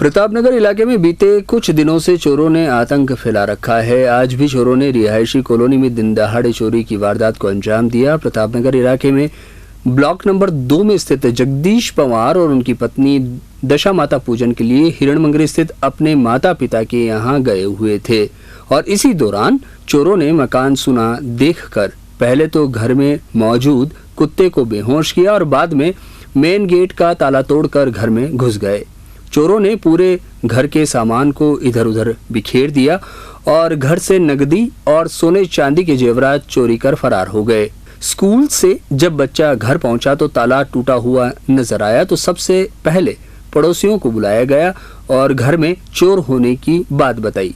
प्रतापनगर इलाके में बीते कुछ दिनों से चोरों ने आतंक फैला रखा है। आज भी चोरों ने रिहायशी कॉलोनी में दिन दहाड़े चोरी की वारदात को अंजाम दिया। प्रतापनगर इलाके में ब्लॉक नंबर 2 में स्थित जगदीश पवार और उनकी पत्नी दशा माता पूजन के लिए हिरणमंगरी स्थित अपने माता पिता के यहाँ गए हुए थे और इसी दौरान चोरों ने मकान सुना देखकर पहले तो घर में मौजूद कुत्ते को बेहोश किया और बाद में मेन गेट का ताला तोड़कर घर में घुस गए। चोरों ने पूरे घर के सामान को इधर उधर बिखेर दिया और घर से नकदी और सोने चांदी के जेवरात चोरी कर फरार हो गए। स्कूल से जब बच्चा घर पहुंचा तो ताला टूटा हुआ नजर आया तो सबसे पहले पड़ोसियों को बुलाया गया और घर में चोर होने की बात बताई।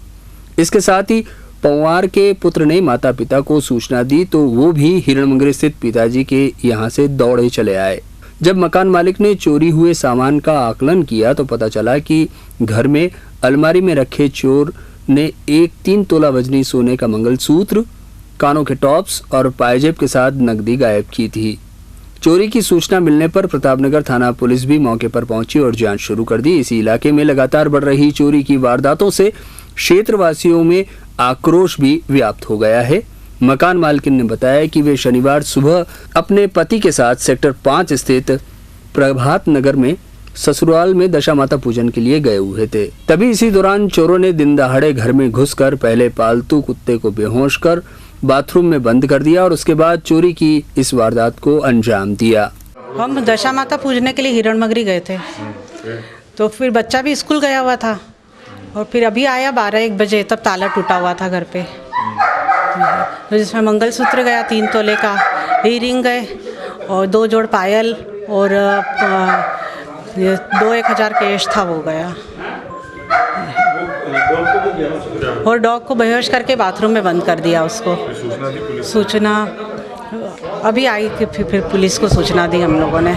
इसके साथ ही पवार के पुत्र ने माता पिता को सूचना दी तो वो भी हिरणमंगरी स्थित पिताजी के यहाँ से दौड़े चले आए। जब मकान मालिक ने चोरी हुए सामान का आकलन किया तो पता चला कि घर में अलमारी में रखे चोर ने एक 3 तोला वजनी सोने का मंगलसूत्र, कानों के टॉप्स और पायजेब के साथ नकदी गायब की थी। चोरी की सूचना मिलने पर प्रतापनगर थाना पुलिस भी मौके पर पहुंची और जांच शुरू कर दी। इसी इलाके में लगातार बढ़ रही चोरी की वारदातों से क्षेत्रवासियों में आक्रोश भी व्याप्त हो गया है। मकान मालकिन ने बताया कि वे शनिवार सुबह अपने पति के साथ सेक्टर 5 स्थित प्रभात नगर में ससुराल में दशा माता पूजन के लिए गए हुए थे। तभी इसी दौरान चोरों ने दिन दहाड़े घर में घुसकर पहले पालतू कुत्ते को बेहोश कर बाथरूम में बंद कर दिया और उसके बाद चोरी की इस वारदात को अंजाम दिया। हम दशा माता पूजने के लिए हिरणमंगरी गए थे तो फिर बच्चा भी स्कूल गया हुआ था और फिर अभी आया 12-1 बजे, तब ताला टूटा हुआ था घर पे, जिसमें मंगलसूत्र गया 3 तोले का, हीरिंग गए और 2 जोड़ पायल और 2-1000 कैश था वो गया और डॉग को बेहोश करके बाथरूम में बंद कर दिया उसको। सूचना अभी आई कि फिर पुलिस को सूचना दी हम लोगों ने।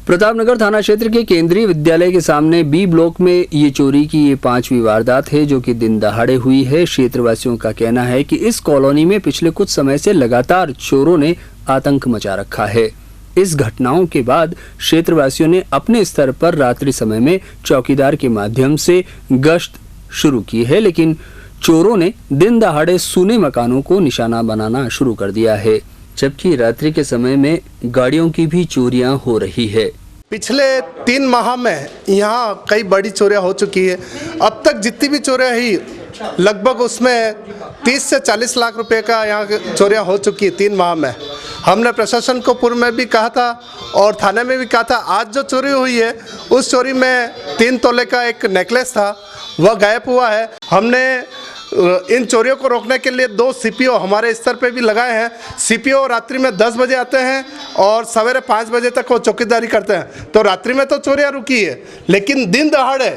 प्रतापनगर थाना क्षेत्र के केंद्रीय विद्यालय के सामने बी ब्लॉक में ये चोरी की ये 5वीं वारदात है जो कि दिन दहाड़े हुई है। क्षेत्रवासियों का कहना है कि इस कॉलोनी में पिछले कुछ समय से लगातार चोरों ने आतंक मचा रखा है। इस घटनाओं के बाद क्षेत्रवासियों ने अपने स्तर पर रात्रि समय में चौकीदार के माध्यम से गश्त शुरू की है, लेकिन चोरों ने दिन दहाड़े सूने मकानों को निशाना बनाना शुरू कर दिया है, जबकि रात्रि के समय में गाड़ियों की भी चोरियां हो रही है। पिछले 3 माह में यहाँ कई बड़ी चोरियां हो चुकी है। अब तक जितनी भी चोरियां हुई लगभग उसमें 30 से 40 लाख रुपए का यहाँ चोरियां हो चुकी है 3 माह में। हमने प्रशासन को पूर्व में भी कहा था और थाने में भी कहा था। आज जो चोरी हुई है उस चोरी में 3 तोले का एक नेकलेस था, वह गायब हुआ है। हमने इन चोरियों को रोकने के लिए 2 सीपीओ हमारे स्तर पे भी लगाए हैं। सीपीओ रात्रि में 10 बजे आते हैं और सवेरे 5 बजे तक वो चौकीदारी करते हैं। तो रात्रि में तो चोरियां रुकी है, लेकिन दिन दहाड़े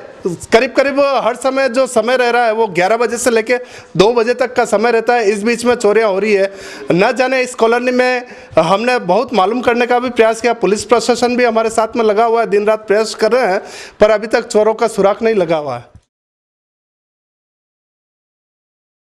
करीब हर समय जो समय रह रहा है वो 11 बजे से लेके 2 बजे तक का समय रहता है। इस बीच में चोरियां हो रही है। न जाने इस कॉलोनी में हमने बहुत मालूम करने का भी प्रयास किया। पुलिस प्रशासन भी हमारे साथ में लगा हुआ है, दिन रात प्रयास कर रहे हैं, पर अभी तक चोरों का सुराग नहीं लगा हुआ है।